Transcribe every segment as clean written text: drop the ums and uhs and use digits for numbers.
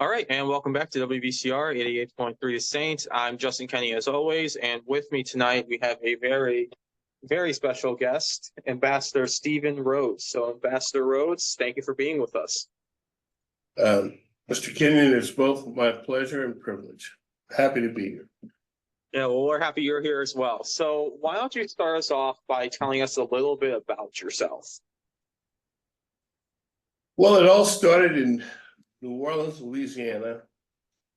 All right, and welcome back to WBCR 88.3 The Saints. I'm Justin Kenny as always, and with me tonight we have a very, very special guest, Ambassador Stephen Rhodes. So, Ambassador Rhodes, thank you for being with us. Mr. Kenyon, it's both my pleasure and privilege. Happy to be here. Yeah, well, we're happy you're here as well. So, why don't you start us off by telling us a little bit about yourself? Well, it all started in New Orleans, Louisiana,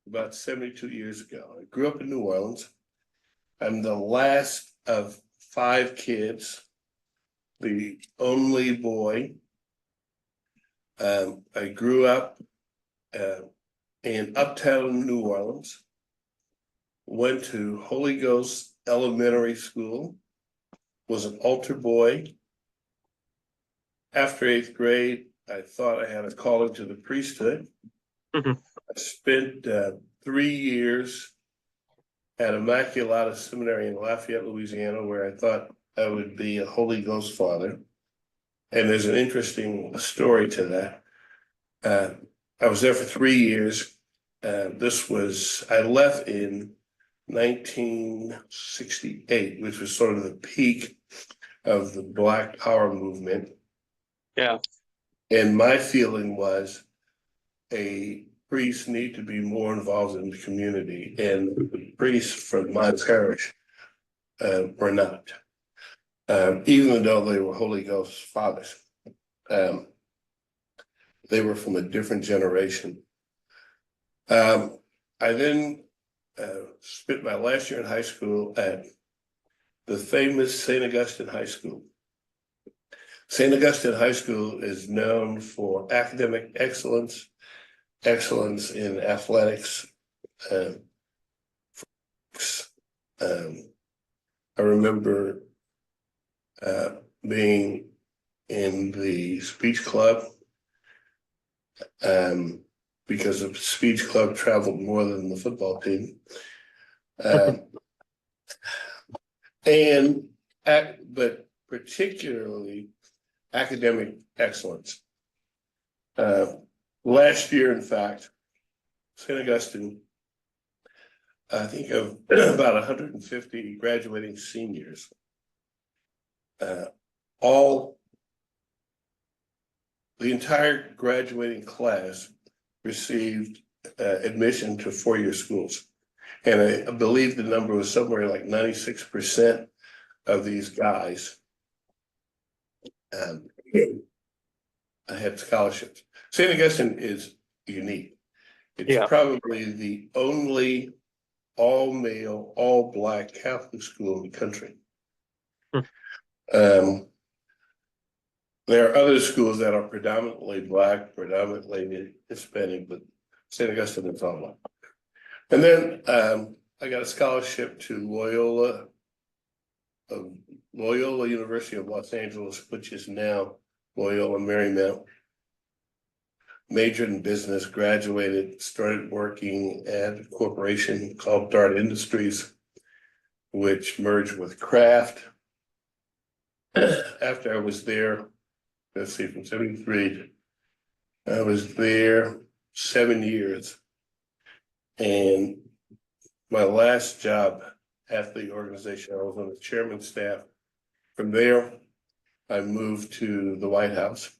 about 72 years ago. I grew up in New Orleans. I'm the last of 5 kids, the only boy. I grew up in uptown New Orleans, went to Holy Ghost Elementary School, was an altar boy. After 8th grade, I thought I had a calling to the priesthood. I spent 3 years at Immaculata Seminary in Lafayette, Louisiana, where I thought I would be a Holy Ghost father. And there's an interesting story to that. I was there for 3 years. I left in 1968, which was sort of the peak of the Black Power movement. Yeah. And my feeling was priests need to be more involved in the community, and the priests from my parish were not, even though they were Holy Ghost fathers. They were from a different generation. I then spent my last year in high school at the famous St. Augustine High School. St. Augustine High School is known for academic excellence, excellence in athletics. I remember being in the speech club because the speech club traveled more than the football team. But particularly academic excellence. Last year, in fact, St. Augustine, I think of about 150 graduating seniors. The entire graduating class received admission to 4-year schools. And I believe the number was somewhere like 96% of these guys had scholarships. St. Augustine is unique. It's probably the only all-male, all-Black Catholic school in the country. There are other schools that are predominantly Black, predominantly Hispanic, but St. Augustine is all Black. And then I got a scholarship to Loyola University of Los Angeles, which is now Loyola Marymount. Majored in business, graduated, started working at a corporation called Dart Industries, which merged with Kraft. After I was there, let's see, from 73, I was there 7 years. And my last job at the organization, I was on the chairman's staff. From there, I moved to the White House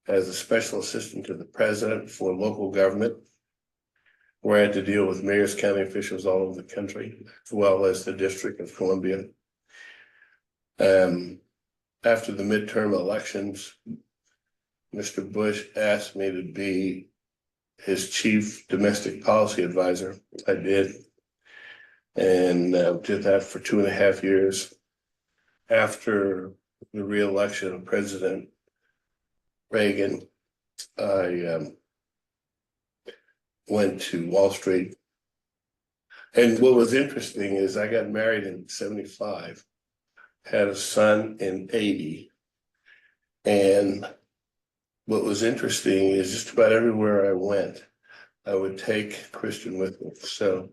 as a special assistant to the president for local government, where I had to deal with mayors, county officials all over the country, as well as the District of Columbia. After the midterm elections, Mr. Bush asked me to be his chief domestic policy advisor. I did, and did that for 2.5 years. After the re-election of President Reagan, I went to Wall Street. And what was interesting is I got married in 75, had a son in 80. And what was interesting is just about everywhere I went, I would take Christian with me. So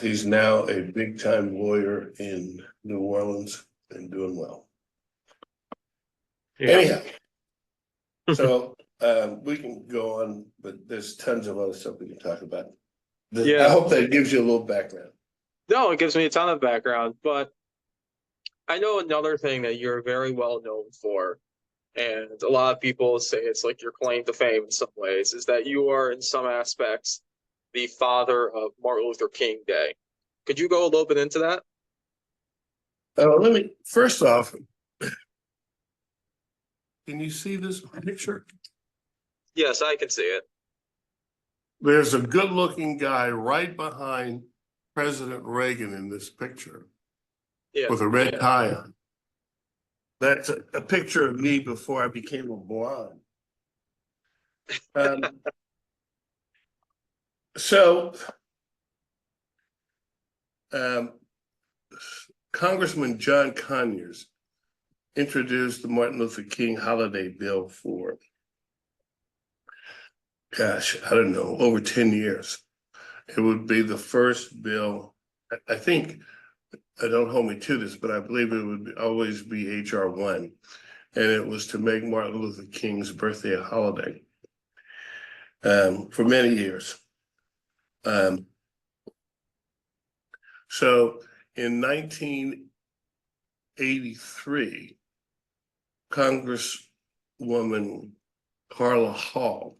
he's now a big time lawyer in New Orleans and doing well. Yeah. Anyhow, so We can go on, but there's tons of other stuff we can talk about. I Yeah, hope that gives you a little background. no, it gives me a ton of background, but I know another thing that you're very well known for, and a lot of people say it's like your claim to fame in some ways, is that you are, in some aspects, the father of Martin Luther King Day. Could you go a little bit into that? Let me, first off, can you see this picture? Yes, I can see it. There's a good looking guy right behind President Reagan in this picture Yeah. with a red tie on. That's a picture of me before I became a blonde. Um, so, um, Congressman John Conyers introduced the Martin Luther King holiday bill for, gosh, I don't know, over 10 years. It would be the first bill, I think, don't hold me to this, but I believe it would always be H.R. 1. And it was to make Martin Luther King's birthday a holiday for many years. So in 1983, Congresswoman Carla Hall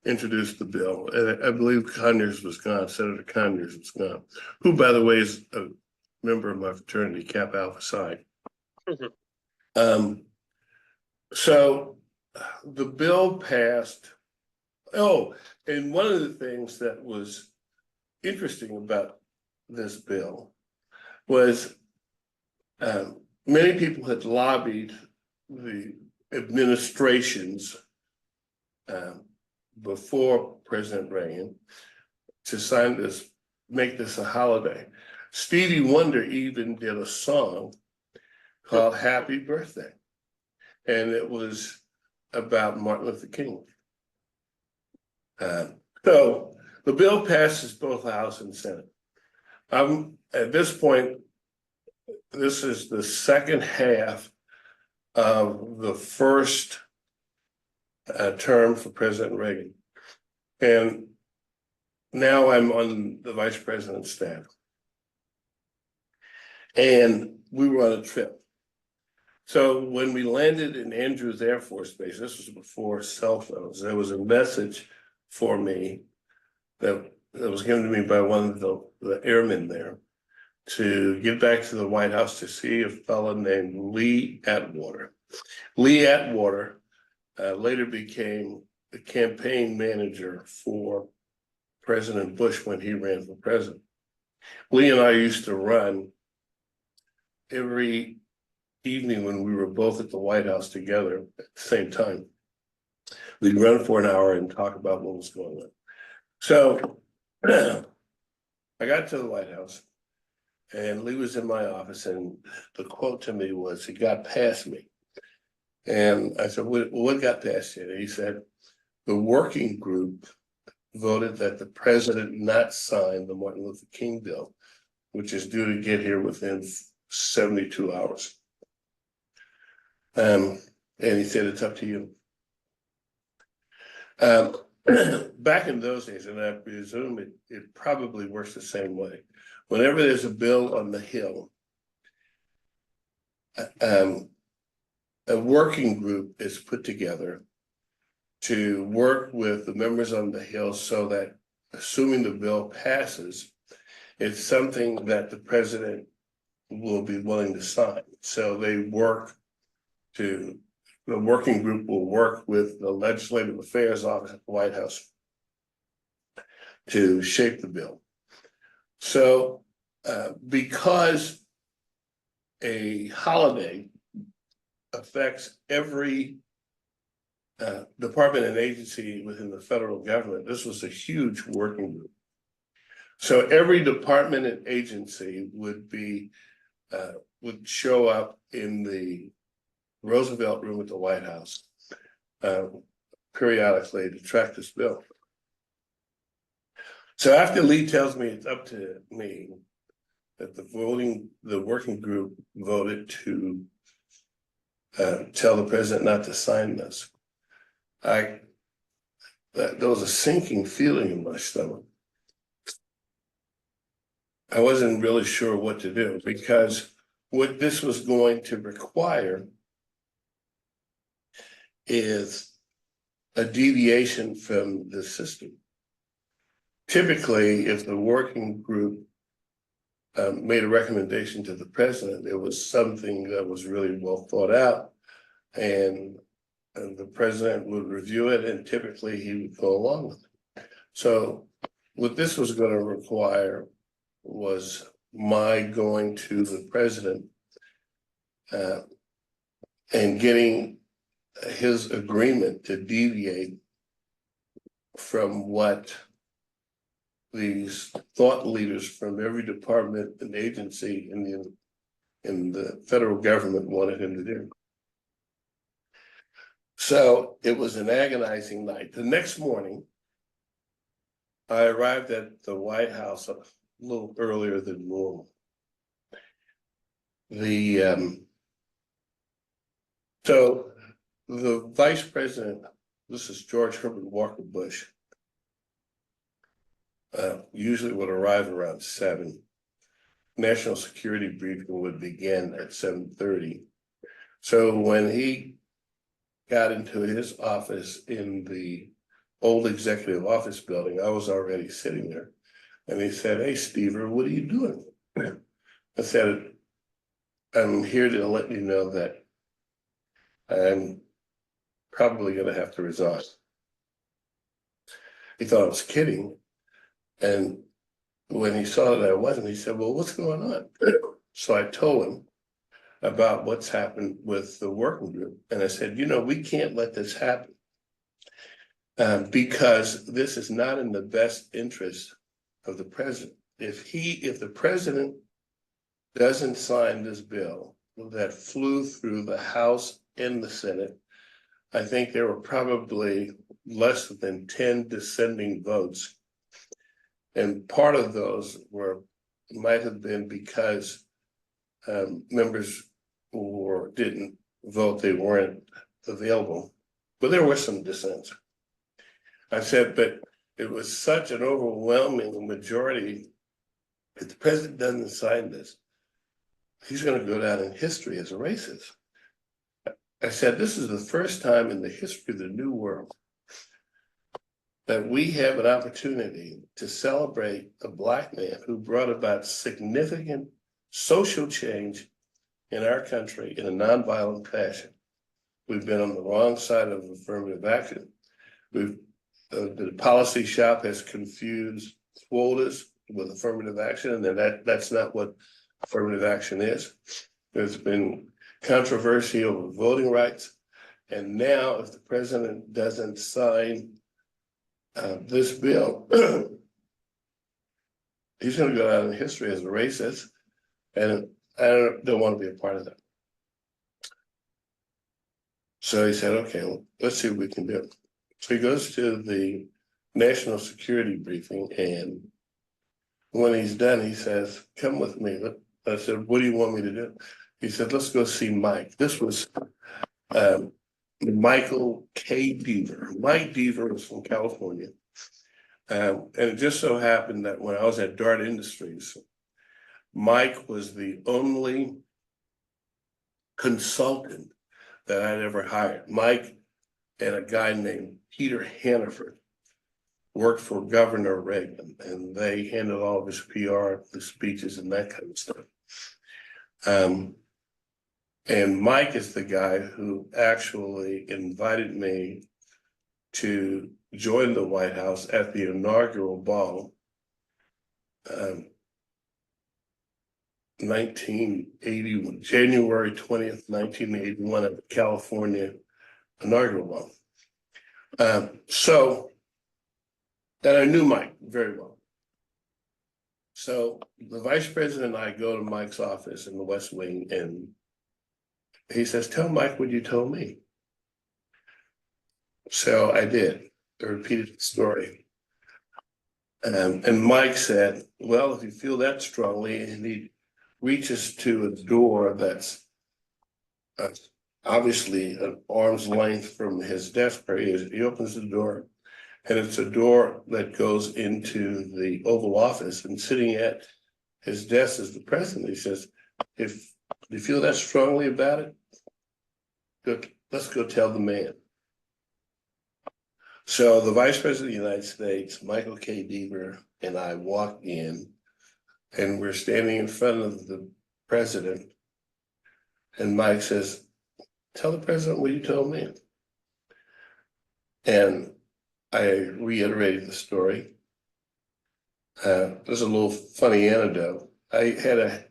introduced the bill, and I believe Conyers was gone, Senator Conyers was gone, who, by the way, is a member of my fraternity, Kappa Alpha Psi. Um, so the bill passed. Oh, and one of the things that was interesting about this bill was many people had lobbied the administrations before President Reagan to sign this, make this a holiday. Stevie Wonder even did a song called Happy Birthday, and it was about Martin Luther King. So the bill passes both House and Senate. At this point, this is the second half of the first term for President Reagan. And now I'm on the vice president's staff. And we were on a trip. So when we landed in Andrews Air Force Base, this was before cell phones, there was a message for me that was given to me by one of the airmen there to get back to the White House to see a fellow named Lee Atwater. Lee Atwater later became the campaign manager for President Bush when he ran for president. Lee and I used to run every evening when we were both at the White House together at the same time. We'd run for an hour and talk about what was going on. So I got to the White House and Lee was in my office, and the quote to me was, "He got past me." And I said, what got past you? And he said, the working group voted that the president not sign the Martin Luther King bill, which is due to get here within 72 hours. And he said, it's up to you. Back in those days, and I presume it probably works the same way, whenever there's a bill on the Hill, a working group is put together to work with the members on the Hill so that, assuming the bill passes, it's something that the president will be willing to sign. So the working group will work with the Legislative Affairs Office at the White House to shape the bill. So because a holiday affects every department and agency within the federal government, this was a huge working group. So every department and agency would show up in the Roosevelt Room at the White House periodically to track this bill. So after Lee tells me it's up to me, that the working group voted to tell the president not to sign this. there was a sinking feeling in my stomach. I wasn't really sure what to do, because what this was going to require is a deviation from the system. Typically, if the working group made a recommendation to the president, it was something that was really well thought out, and the president would review it, and typically he would go along with it. So what this was going to require was my going to the president and getting his agreement to deviate from what these thought leaders from every department and agency in the federal government wanted him to do. So it was an agonizing night. The next morning, I arrived at the White House a little earlier than normal. So the vice president, this is George Herbert Walker Bush, usually would arrive around 7. National security briefing would begin at 7:30. So when he got into his office in the old executive office building, I was already sitting there. And he said, "Hey, Steve, what are you doing?" I said, "I'm here to let you know that I'm probably going to have to resign." He thought I was kidding. And when he saw that I wasn't, he said, "Well, what's going on?" So I told him about what's happened with the working group. And I said, we can't let this happen because this is not in the best interest of the president. If the president doesn't sign this bill that flew through the House and the Senate, I think there were probably less than 10 dissenting votes. And part of those might have been because members who didn't vote, they weren't available. But there were some dissents. I said, but it was such an overwhelming majority. If the president doesn't sign this, he's going to go down in history as a racist. I said, this is the first time in the history of the New World that we have an opportunity to celebrate a Black man who brought about significant social change in our country in a nonviolent fashion. We've been on the wrong side of affirmative action. The policy shop has confused quotas with affirmative action, and that's not what affirmative action is. There's been controversy over voting rights, and now if the president doesn't sign this bill, he's going to go out in history as a racist, and I don't want to be a part of that. So he said, okay, well, let's see what we can do. So he goes to the national security briefing, and when he's done, he says, "Come with me." I said, "What do you want me to do?" He said, "Let's go see Mike." This was Michael K. Deaver. Mike Deaver was from California. And it just so happened that when I was at Dart Industries, Mike was the only consultant that I'd ever hired. Mike and a guy named Peter Hannaford worked for Governor Reagan, and they handled all of his PR, the speeches, and that kind of stuff. And Mike is the guy who actually invited me to join the White House at the inaugural ball, 1981, January 20th, 1981, at the California inaugural ball. So, and I knew Mike very well. So the vice president and I go to Mike's office in the West Wing, and he says, "Tell Mike what you told me." So I did. I repeated the story. And Mike said, "Well, if you feel that strongly," and he reaches to a door that's obviously an arm's length from his desk where he is. He opens the door, and it's a door that goes into the Oval Office, and sitting at his desk is the president. He says, if you feel that strongly about it, good, let's go tell the man. So the Vice President of the United States, Michael K. Deaver, and I walked in, and we're standing in front of the president, and Mike says, tell the president what you told me. And I reiterated the story. There's a little funny anecdote. I had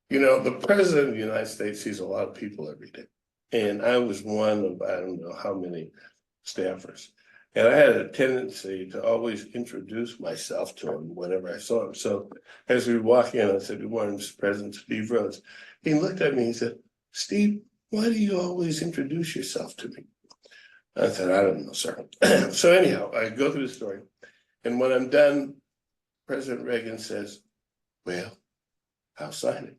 the president of the United States sees a lot of people every day. And I was one of, I don't know how many staffers. And I had a tendency to always introduce myself to him whenever I saw him. So as we walk in, I said, good morning, Mr. President, Steve Rhodes. He looked at me and he said, Steve, why do you always introduce yourself to me? I said, I don't know, sir. So anyhow, I go through the story. And when I'm done, President Reagan says, well, I'll sign it.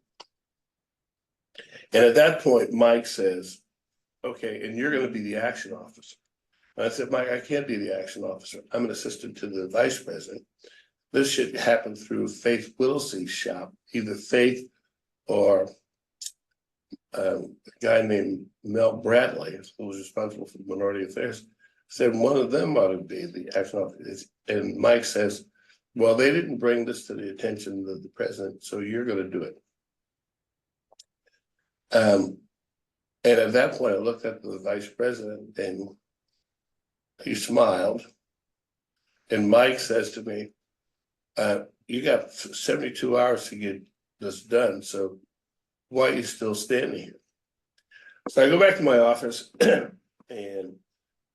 And at that point, Mike says, okay, and you're going to be the action officer. And I said, Mike, I can't be the action officer. I'm an assistant to the vice president. This should happen through Faith Whittlesey's shop, either Faith or a guy named Mel Bradley, who was responsible for minority affairs, said one of them ought to be the action officer. And Mike says, well, they didn't bring this to the attention of the president, so you're going to do it. And at that point, I looked at the vice president and he smiled. And Mike says to me, you got 72 hours to get this done, so why are you still standing here? So I go back to my office and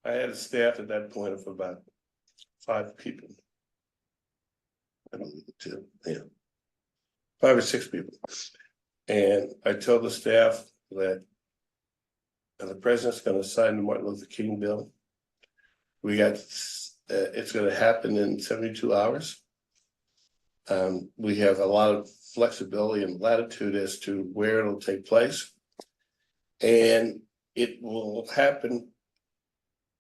I had a staff at that point of about 5 people. I don't know, 5 or 6 people. And I told the staff that the president's going to sign the Martin Luther King bill. We got, it's going to happen in 72 hours. We have a lot of flexibility and latitude as to where it'll take place. And it will happen.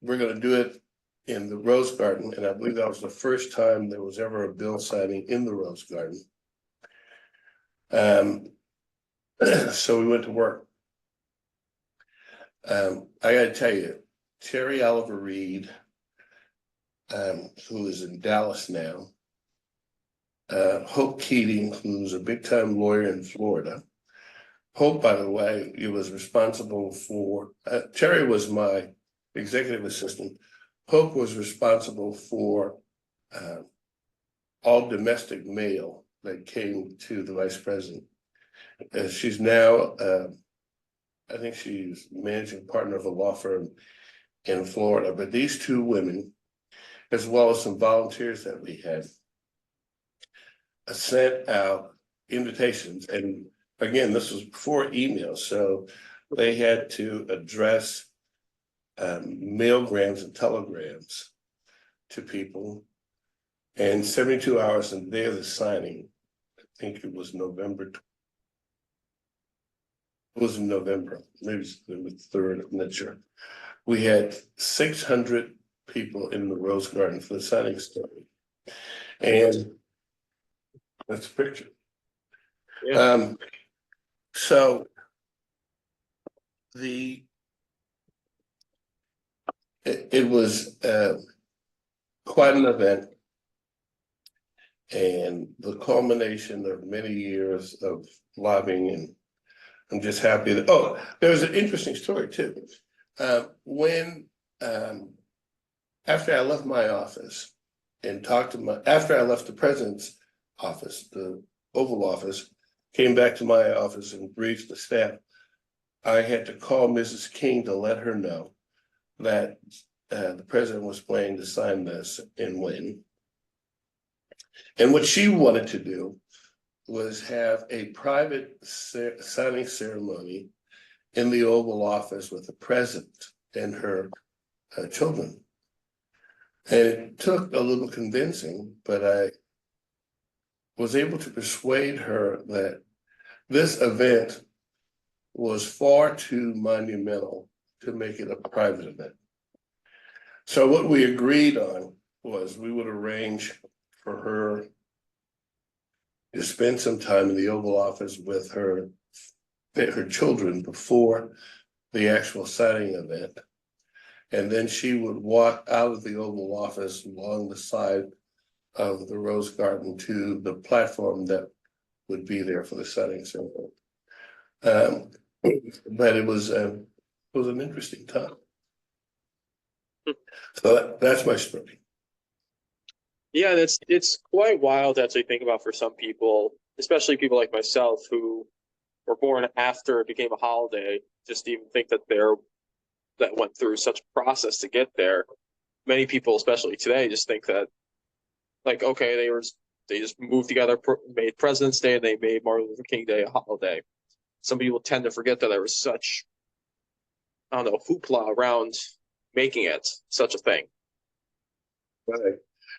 We're going to do it in the Rose Garden. And I believe that was the first time there was ever a bill signing in the Rose Garden. So we went to work. I got to tell you, Terry Oliver Reed, who is in Dallas now, Hope Keating, who's a big-time lawyer in Florida. Hope, by the way, he was responsible for, Terry was my executive assistant. Hope was responsible for all domestic mail that came to the vice president. She's now, I think she's managing partner of a law firm in Florida. But these 2 women, as well as some volunteers that we had, sent out invitations. And again, this was before email, so they had to address mailgrams and telegrams to people. And 72 hours and the day of the signing, I think it was November. It was in November, maybe it's the 3rd, I'm not sure. We had 600 people in the Rose Garden for the signing ceremony. And that's a picture. Yeah. So it was quite an event, and the culmination of many years of lobbying, and I'm just happy that, oh, there's an interesting story too. When after I left my office and talked to after I left the president's office, the Oval Office, came back to my office and briefed the staff, I had to call Mrs. King to let her know that the president was planning to sign this and when. And what she wanted to do was have a private signing ceremony in the Oval Office with the president and her children. And it took a little convincing, but I was able to persuade her that this event was far too monumental to make it a private event. So what we agreed on was we would arrange for her to spend some time in the Oval Office with her children before the actual signing event. And then she would walk out of the Oval Office along the side of the Rose Garden to the platform that would be there for the signing ceremony. But it was an interesting time. So that's my story. Yeah, it's quite wild to actually think about for some people, especially people like myself who were born after it became a holiday, just to even think that went through such a process to get there. Many people, especially today, just think that like, okay, they just moved together, made President's Day, and they made Martin Luther King Day a holiday. Some people tend to forget that there was such, I don't know, hoopla around making it such a thing. Right.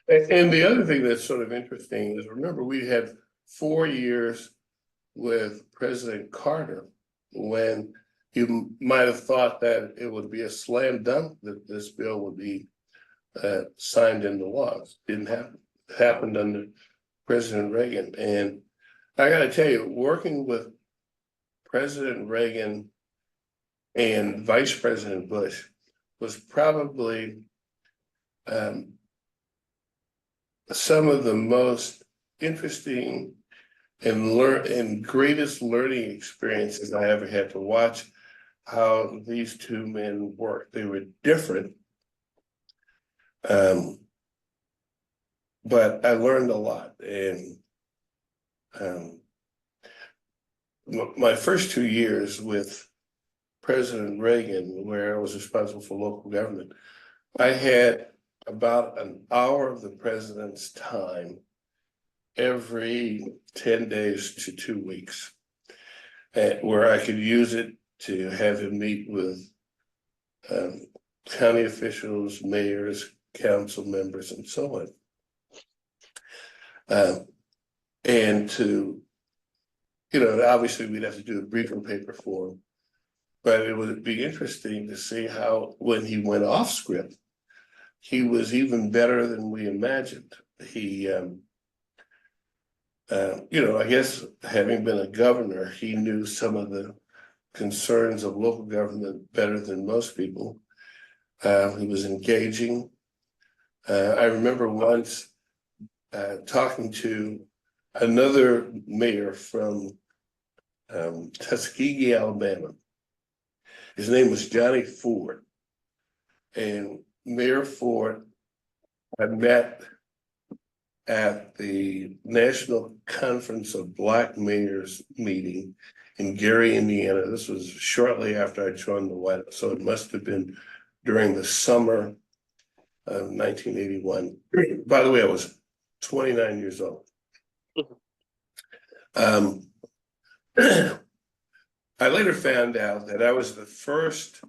And the other thing that's sort of interesting is, remember, we had 4 years with President Carter when you might have thought that it would be a slam dunk that this bill would be signed into law. Didn't happen. It happened under President Reagan. And I got to tell you, working with President Reagan and Vice President Bush was probably some of the most interesting and greatest learning experiences I ever had, to watch how these two men worked. They were different, but I learned a lot. And my first 2 years with President Reagan, where I was responsible for local government, I had about an hour of the president's time every 10 days to 2 weeks, where I could use it to have him meet with county officials, mayors, council members, and so on. And to, obviously we'd have to do a briefing paper for him, but it would be interesting to see how, when he went off script, he was even better than we imagined. He, I guess having been a governor, he knew some of the concerns of local government better than most people. He was engaging. I remember once talking to another mayor from Tuskegee, Alabama. His name was Johnny Ford. And Mayor Ford had met at the National Conference of Black Mayors meeting in Gary, Indiana. This was shortly after I joined the White House, so it must have been during the summer of 1981. By the way, I was 29 years old. I later found out that I was the first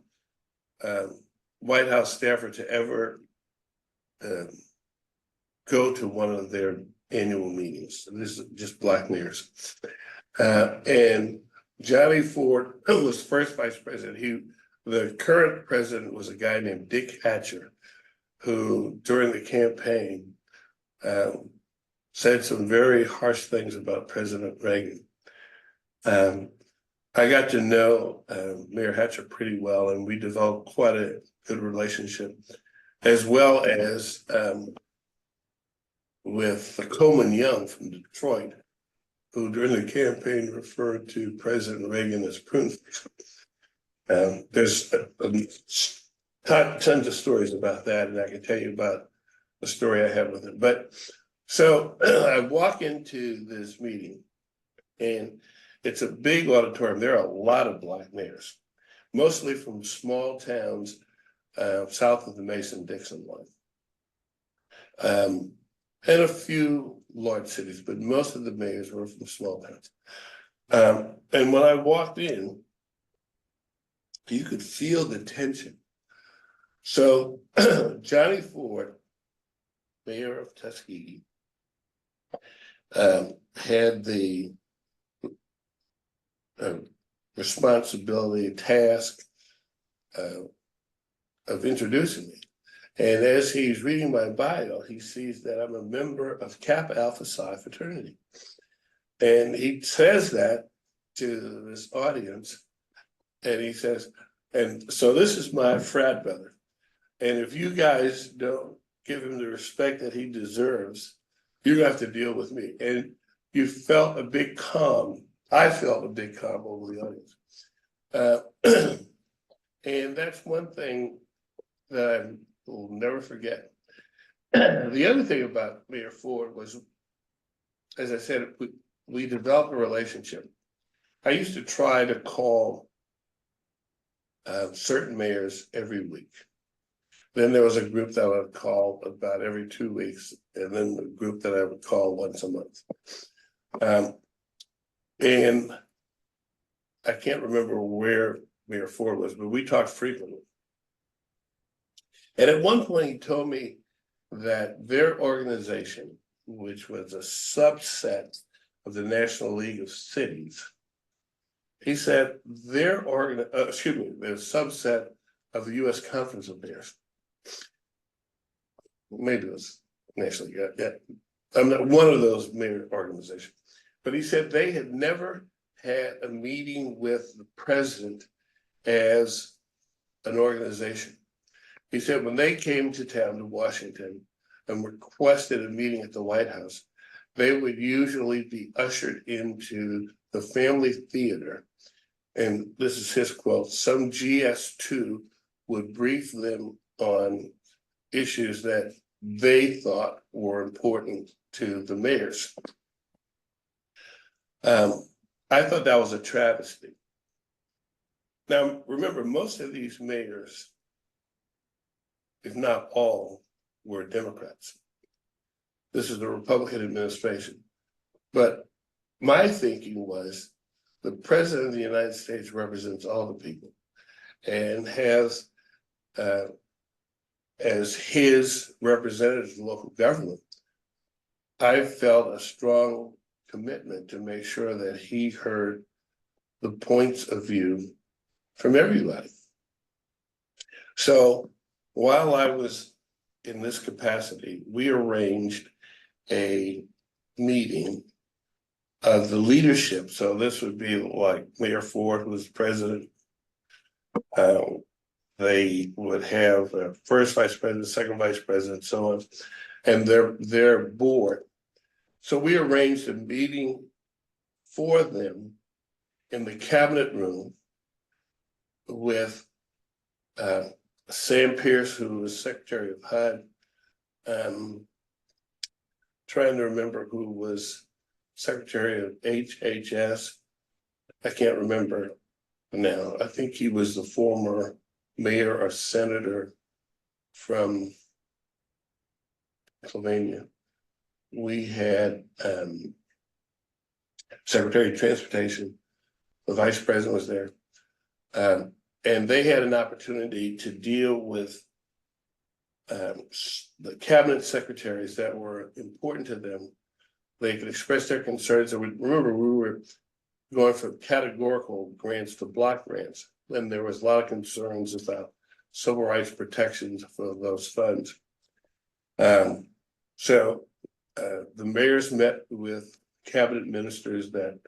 White House staffer to ever go to one of their annual meetings. This is just Black mayors. And Johnny Ford was first vice president. The current president was a guy named Dick Hatcher, who during the campaign said some very harsh things about President Reagan. I got to know Mayor Hatcher pretty well, and we developed quite a good relationship, as well as with Coleman Young from Detroit, who during the campaign referred to President Reagan as Pruneface. There's tons of stories about that, and I can tell you about the story I have with him. But so I walk into this meeting, and it's a big auditorium. There are a lot of Black mayors, mostly from small towns south of the Mason-Dixon line. And a few large cities, but most of the mayors were from small towns. And when I walked in, you could feel the tension. So Johnny Ford, mayor of Tuskegee, had the responsibility, task of introducing me. And as he's reading my bio, he sees that I'm a member of Kappa Alpha Psi fraternity. And he says that to this audience, and he says, and so this is my frat brother. And if you guys don't give him the respect that he deserves, you're gonna have to deal with me. And you felt a big calm. I felt a big calm over the audience. And that's one thing that I will never forget. The other thing about Mayor Ford was, as I said, we developed a relationship. I used to try to call certain mayors every week. Then there was a group that I would call about every 2 weeks, and then a group that I would call once a month. And I can't remember where Mayor Ford was, but we talked frequently. And at one point, he told me that their organization, which was a subset of the National League of Cities, he said their subset of the U.S. Conference of Mayors. Maybe it was National League, yeah. I'm not one of those mayor organizations. But he said they had never had a meeting with the president as an organization. He said when they came to town to Washington and requested a meeting at the White House, they would usually be ushered into the family theater. And this is his quote, some GS2 would brief them on issues that they thought were important to the mayors. I thought that was a travesty. Now, remember, most of these mayors, if not all, were Democrats. This is the Republican administration. But my thinking was the president of the United States represents all the people and has, as his representative in local government, I felt a strong commitment to make sure that he heard the points of view from everybody. So while I was in this capacity, we arranged a meeting of the leadership. So this would be like Mayor Ford, who was president. They would have a first vice president, second vice president, so on, and their board. So we arranged a meeting for them in the cabinet room with Sam Pierce, who was Secretary of HUD, trying to remember who was Secretary of HHS. I can't remember now. I think he was the former mayor or senator from Pennsylvania. We had Secretary of Transportation, the vice president was there. And they had an opportunity to deal with the cabinet secretaries that were important to them. They could express their concerns. And remember, we were going from categorical grants to block grants. And there was a lot of concerns about civil rights protections for those funds. So the mayors met with cabinet ministers that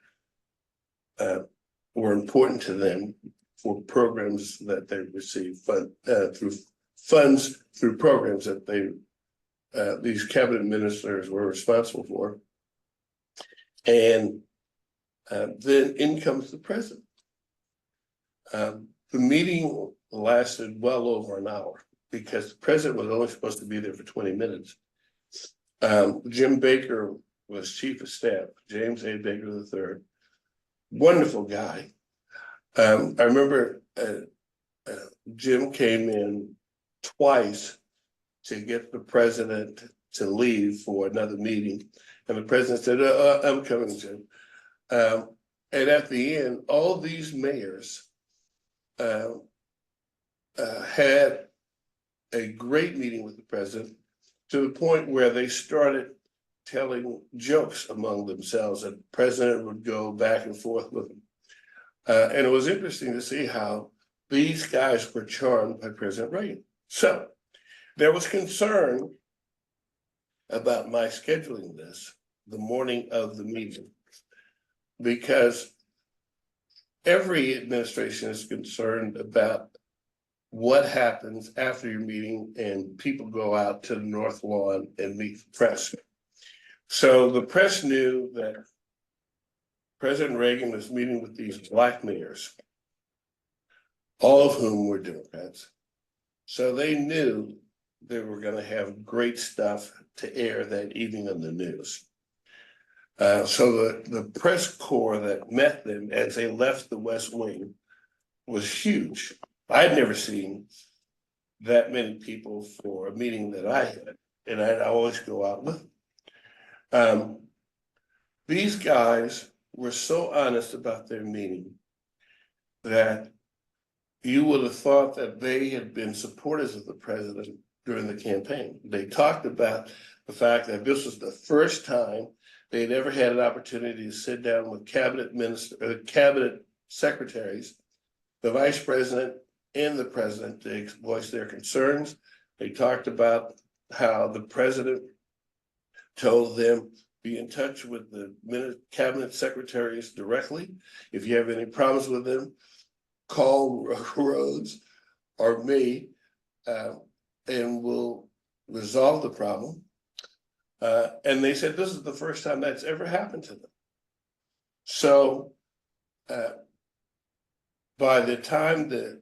were important to them for programs that they received through funds through programs that these cabinet ministers were responsible for. And then in comes the president. The meeting lasted well over an hour because the president was only supposed to be there for 20 minutes. Jim Baker was chief of staff, James A. Baker III, wonderful guy. I remember Jim came in twice to get the president to leave for another meeting. And the president said, I'm coming, Jim. And at the end, all these mayors had a great meeting with the president to the point where they started telling jokes among themselves, and the president would go back and forth with them. And it was interesting to see how these guys were charmed by President Reagan. So there was concern about my scheduling this the morning of the meeting, because every administration is concerned about what happens after your meeting and people go out to the North Lawn and meet the press. So the press knew that President Reagan was meeting with these black mayors, all of whom were Democrats. So they knew they were going to have great stuff to air that evening on the news. So the press corps that met them as they left the West Wing was huge. I'd never seen that many people for a meeting that I had, and I'd always go out with them. These guys were so honest about their meeting that you would have thought that they had been supporters of the president during the campaign. They talked about the fact that this was the first time they'd ever had an opportunity to sit down with cabinet secretaries, the vice president and the president, to voice their concerns. They talked about how the president told them, be in touch with the cabinet secretaries directly. If you have any problems with them, call Rhodes or me, and we'll resolve the problem. And they said this is the first time that's ever happened to them. So by the time the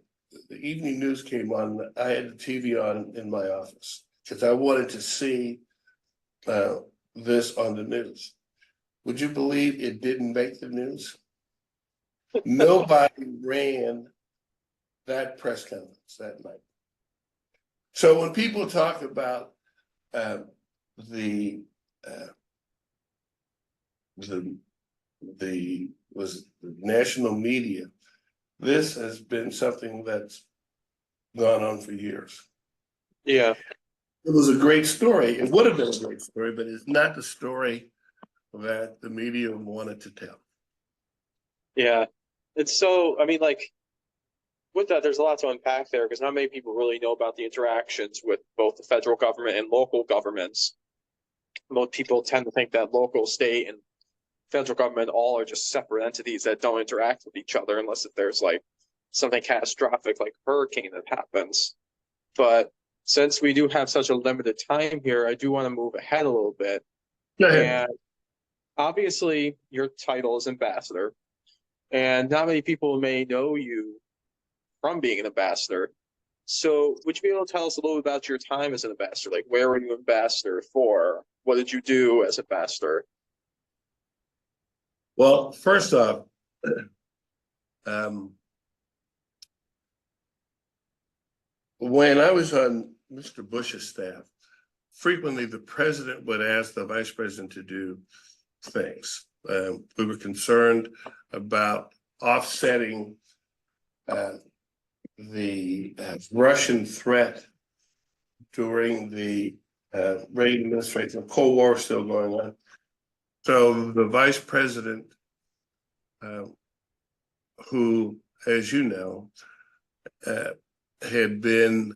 evening news came on, I had the TV on in my office because I wanted to see this on the news. Would you believe it didn't make the news? Nobody ran that press conference that night. So when people talk about the national media, this has been something that's gone on for years. Yeah. It was a great story. It would have been a great story, but it's not the story that the media wanted to tell. Yeah. It's so, I mean, like, with that, there's a lot to unpack there because not many people really know about the interactions with both the federal government and local governments. Most people tend to think that local, state, and federal government all are just separate entities that don't interact with each other unless if there's like something catastrophic like a hurricane that happens. But since we do have such a limited time here, I do want to move ahead a little bit. Go ahead. And obviously, your title is ambassador, and not many people may know you from being an ambassador. So, would you be able to tell us a little bit about your time as an ambassador? Like, where were you ambassador for? What did you do as ambassador? Well, first off, when I was on Mr. Bush's staff, frequently the president would ask the vice president to do things. We were concerned about offsetting the Russian threat during the Reagan administration. The Cold War was still going on. So the vice president, who, as you know, had been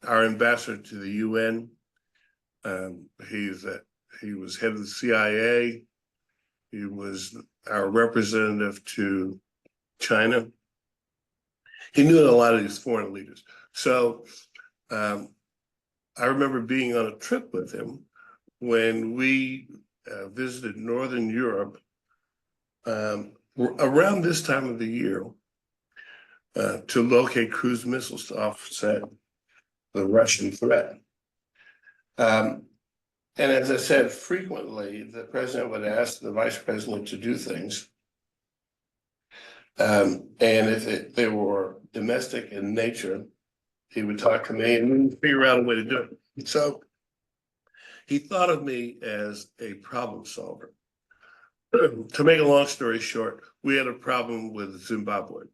our ambassador to the UN. He was head of the CIA. He was our representative to China. He knew a lot of these foreign leaders. So I remember being on a trip with him when we visited Northern Europe around this time of the year to locate cruise missiles to offset the Russian threat. And as I said, frequently the president would ask the vice president to do things. And if they were domestic in nature, he would talk to me and we'd figure out a way to do it. So he thought of me as a problem solver. To make a long story short, we had a problem with Zimbabwe.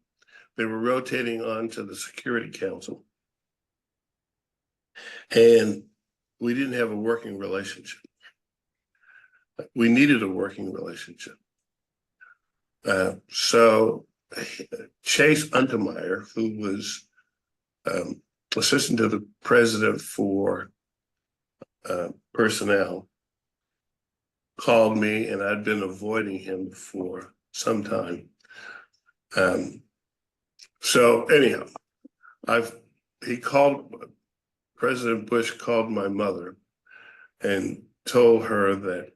They were rotating onto the Security Council. And we didn't have a working relationship. We needed a working relationship. So Chase Untermeyer, who was assistant to the president for personnel, called me, and I'd been avoiding him for some time. So anyhow, President Bush called my mother and told her that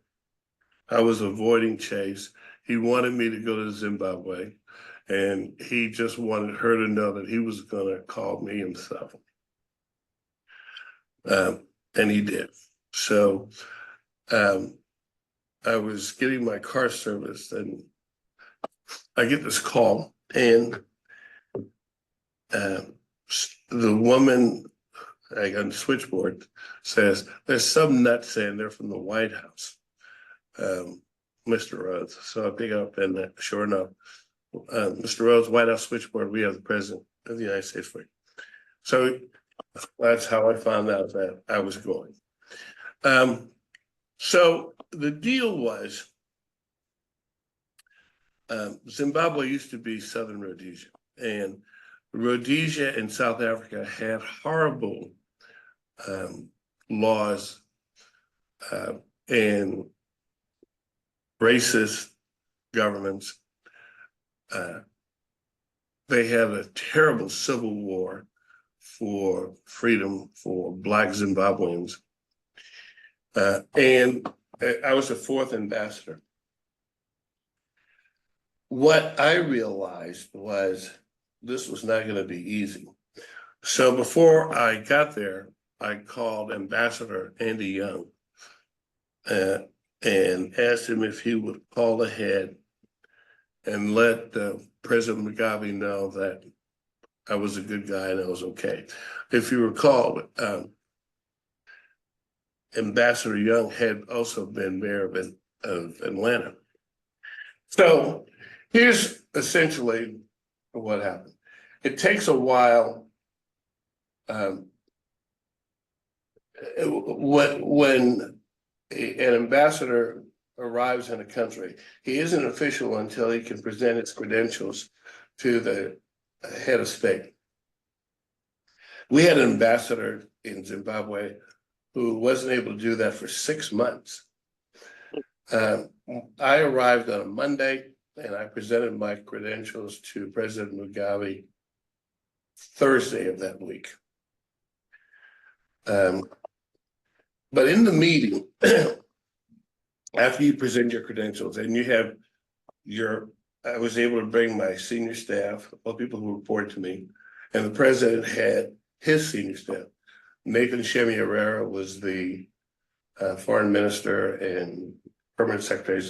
I was avoiding Chase. He wanted me to go to Zimbabwe, and he just wanted her to know that he was going to call me himself. And he did. So I was getting my car serviced, and I get this call, and the woman on the switchboard says, "There's some nut saying they're from the White House, Mr. Rhodes." So I pick up, and sure enough, Mr. Rhodes, White House switchboard, we have the president of the United States for you. So that's how I found out that I was going. So the deal was, Zimbabwe used to be Southern Rhodesia, and Rhodesia and South Africa had horrible laws and racist governments. They had a terrible civil war for freedom for Black Zimbabweans. And I was the fourth ambassador. What I realized was this was not going to be easy. So before I got there, I called Ambassador Andy Young and asked him if he would call ahead and let President Mugabe know that I was a good guy and I was okay. If you recall, Ambassador Young had also been mayor of Atlanta. So here's essentially what happened. It takes a while when an ambassador arrives in a country, he isn't official until he can present his credentials to the head of state. We had an ambassador in Zimbabwe who wasn't able to do that for 6 months. I arrived on a Monday, and I presented my credentials to President Mugabe Thursday of that week. But in the meeting, after you present your credentials and you have I was able to bring my senior staff, all people who report to me, and the president had his senior staff. Nathan Shemi was the foreign minister and permanent secretary.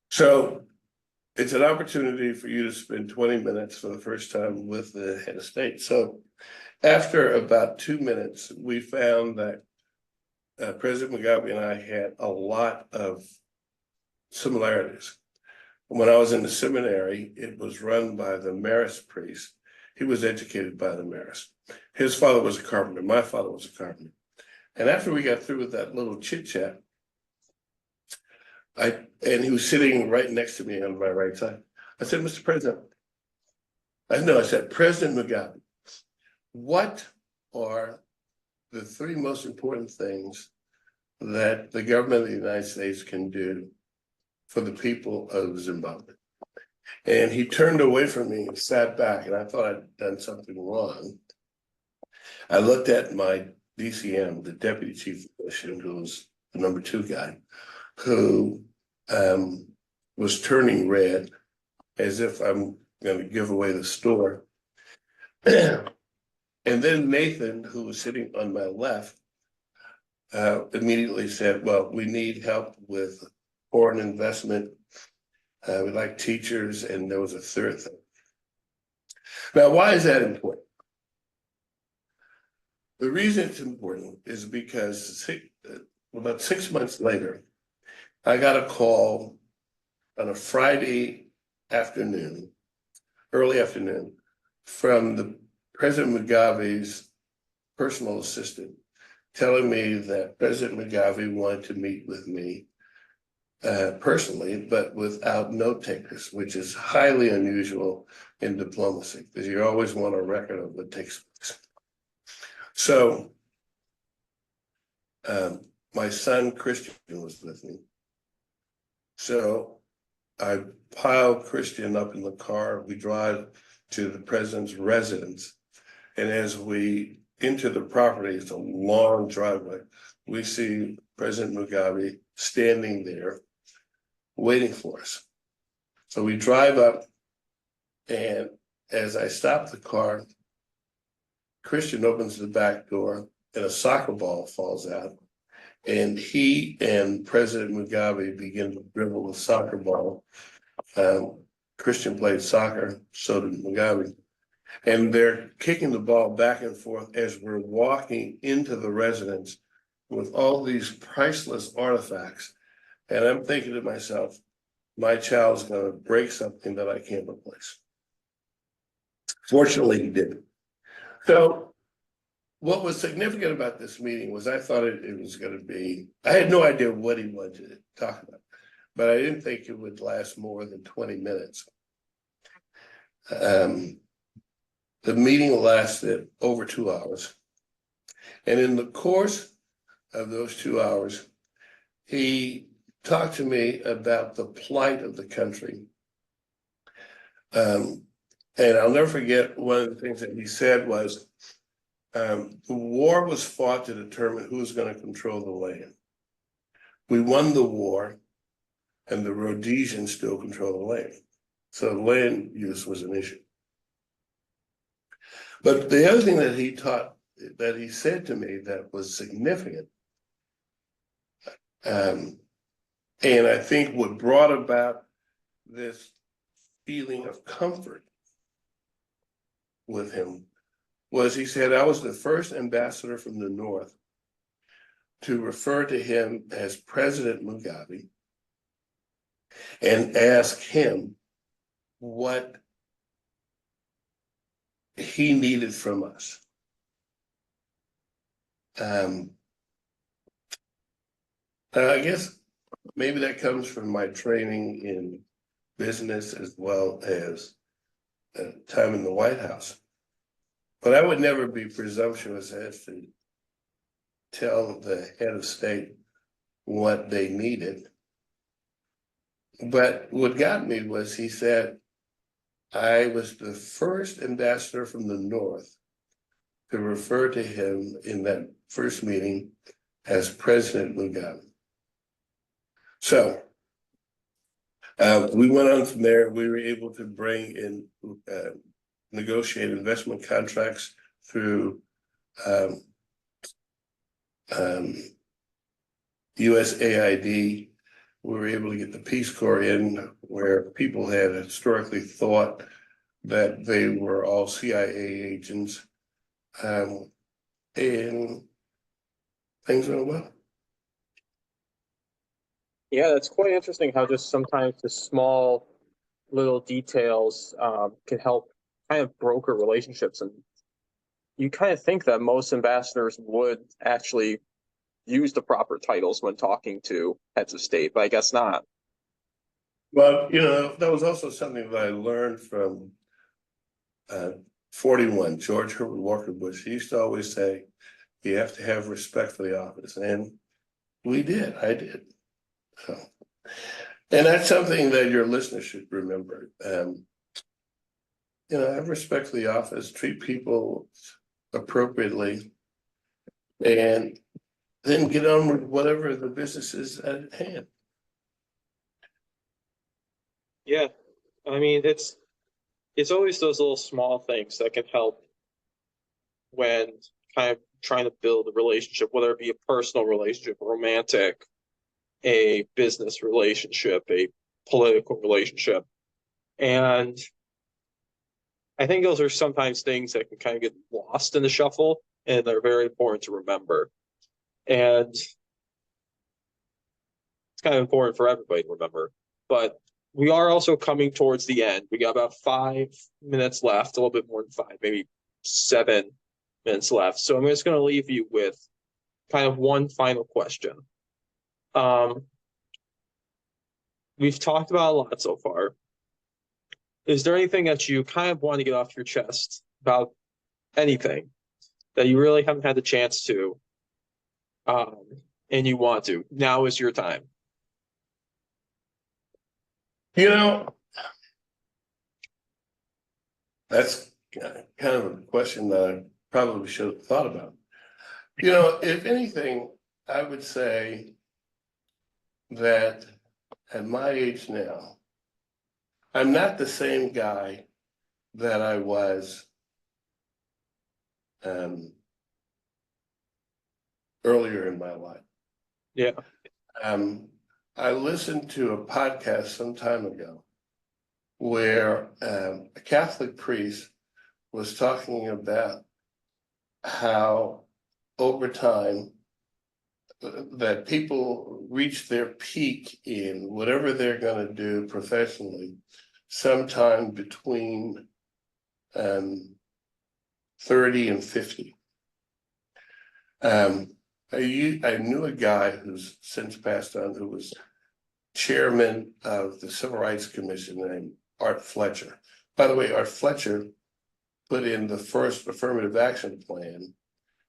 So it's an opportunity for you to spend 20 minutes for the first time with the head of state. So after about 2 minutes, we found that President Mugabe and I had a lot of similarities. When I was in the seminary, it was run by the Marist priest. He was educated by the Marist. His father was a carpenter. My father was a carpenter. And after we got through with that little chit chat, and he was sitting right next to me on my right side. I said, "Mr. President," I said, "President Mugabe, what are the 3 most important things that the government of the United States can do for the people of Zimbabwe?" And he turned away from me and sat back, and I thought I'd done something wrong. I looked at my DCM, the deputy chief of mission, who was the number 2 guy, who was turning red as if I'm going to give away the store. And then Nathan, who was sitting on my left, immediately said, "Well, we need help with foreign investment. We like teachers," and there was a third thing. Now, why is that important? The reason it's important is because about 6 months later, I got a call on a Friday afternoon, early afternoon, from the President Mugabe's personal assistant telling me that President Mugabe wanted to meet with me personally, but without note takers, which is highly unusual in diplomacy because you always want a record of what takes place. So my son Christian was with me. So I pile Christian up in the car. We drive to the president's residence. And as we enter the property, it's a long driveway. We see President Mugabe standing there waiting for us. So we drive up, and as I stop the car, Christian opens the back door and a soccer ball falls out. And he and President Mugabe begin to dribble the soccer ball. Christian played soccer, so did Mugabe. And they're kicking the ball back and forth as we're walking into the residence with all these priceless artifacts. And I'm thinking to myself, my child's going to break something that I can't replace. Fortunately, he didn't. So what was significant about this meeting was I thought it was going to be, I had no idea what he wanted to talk about, but I didn't think it would last more than 20 minutes. The meeting lasted over 2 hours. And in the course of those 2 hours, he talked to me about the plight of the country. And I'll never forget one of the things that he said was, the war was fought to determine who's going to control the land. We won the war, and the Rhodesians still control the land. So land use was an issue. But the other thing that he said to me that was significant, and I think what brought about this feeling of comfort with him was he said, I was the first ambassador from the North to refer to him as President Mugabe and ask him what he needed from us. I guess maybe that comes from my training in business as well as time in the White House. But I would never be presumptuous as to tell the head of state what they needed. But what got me was he said, I was the first ambassador from the North to refer to him in that first meeting as President Mugabe. So we went on from there. We were able to bring in, negotiate investment contracts through USAID. We were able to get the Peace Corps in, where people had historically thought that they were all CIA agents, and things went well. Yeah, that's quite interesting how just sometimes the small little details can help kind of broker relationships. And you kind of think that most ambassadors would actually use the proper titles when talking to heads of state, but I guess not. Well, that was also something that I learned from 41, George Herbert Walker Bush. He used to always say, you have to have respect for the office. And we did, I did. So, and that's something that your listeners should remember. Have respect for the office, treat people appropriately, and then get on with whatever the business is at hand. Yeah, I mean, it's always those little small things that can help when kind of trying to build a relationship, whether it be a personal relationship, a romantic, a business relationship, a political relationship. And I think those are sometimes things that can kind of get lost in the shuffle, and they're very important to remember. And it's kind of important for everybody to remember. But we are also coming towards the end. We got about 5 minutes left, a little bit more than 5, maybe 7 minutes left. So I'm just going to leave you with kind of one final question. we've talked about a lot so far. Is there anything that you kind of want to get off your chest about anything that you really haven't had the chance to, um, and you want to? Now is your time. You know, that's kind of a question that I probably should have thought about. You know, if anything, I would say that at my age now, I'm not the same guy that I was earlier in my life. Yeah. I listened to a podcast some time ago where a Catholic priest was talking about how over time that people reach their peak in whatever they're going to do professionally sometime between 30 and 50. I knew a guy who's since passed on who was chairman of the Civil Rights Commission named Art Fletcher. By the way, Art Fletcher put in the first affirmative action plan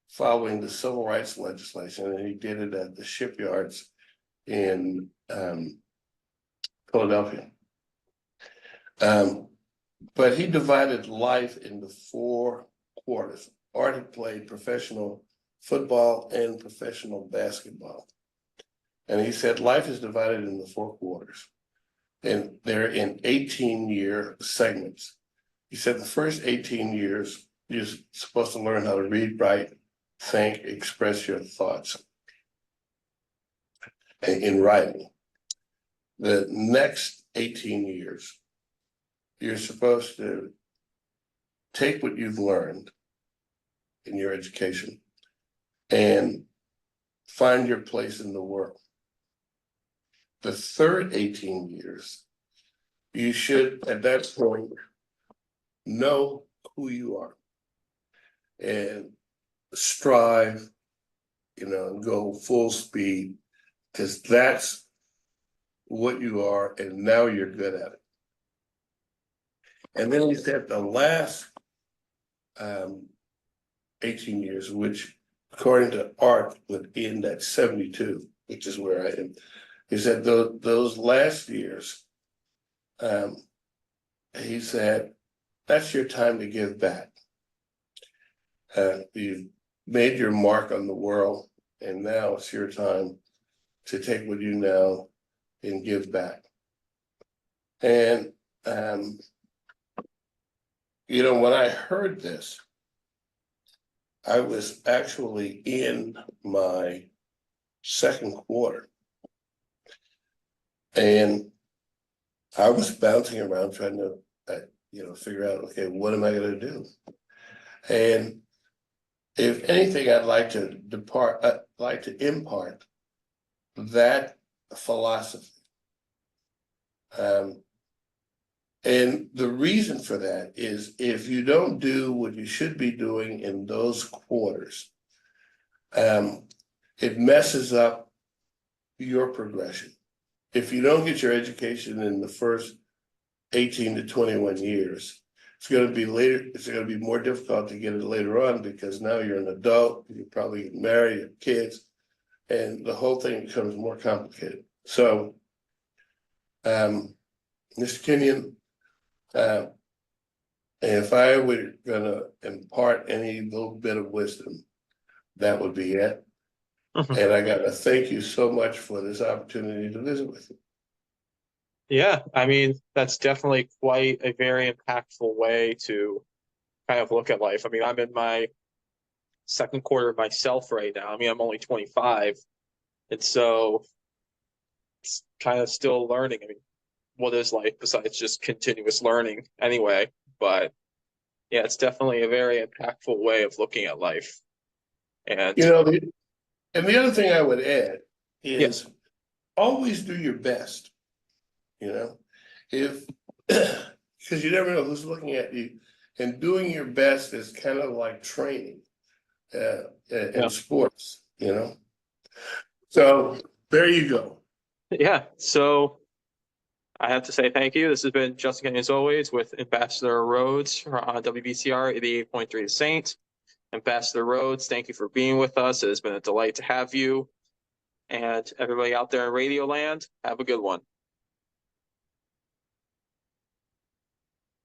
following the civil rights legislation, and he did it at the shipyards in Philadelphia. But he divided life into 4 quarters. Art had played professional football and professional basketball. And he said life is divided into 4 quarters, and they're in 18-year segments. He said the first 18 years, you're supposed to learn how to read, write, think, express your thoughts in writing. The next 18 years, you're supposed to take what you've learned in your education and find your place in the world. The third 18 years, you should, at that point, know who you are and strive, and go full speed, because that's what you are, and now you're good at it. And then he said the last 18 years, which according to Art would end at 72, which is where I am. He said those last years, he said, that's your time to give back. You've made your mark on the world, and now it's your time to take what you know and give back. And, when I heard this, I was actually in my second quarter, and I was bouncing around trying to, figure out, okay, what am I going to do? And if anything, I'd like to impart that philosophy. And the reason for that is if you don't do what you should be doing in those quarters, it messes up your progression. If you don't get your education in the first 18 to 21 years, it's going to be later. It's going to be more difficult to get it later on, because now you're an adult, you're probably married, you have kids, and the whole thing becomes more complicated. So, Mr. Kenyon, if I were going to impart any little bit of wisdom, that would be it. And I got to thank you so much for this opportunity to visit with you. Yeah, I mean, that's definitely quite a very impactful way to kind of look at life. I mean, I'm in my second quarter myself right now. I mean, I'm only 25, and so it's kind of still learning. I mean, what is life besides just continuous learning anyway? But yeah, it's definitely a very impactful way of looking at life. And and the other thing I would add is always do your best. If because you never know who's looking at you, and doing your best is kind of like training in sports. So there you go. Yeah. So I have to say thank you. This has been Justin Kenny as always with Ambassador Rhodes on WBCR 88.3 The Saint. Ambassador Rhodes, thank you for being with us. It has been a delight to have you. And everybody out there in Radio Land, have a good one.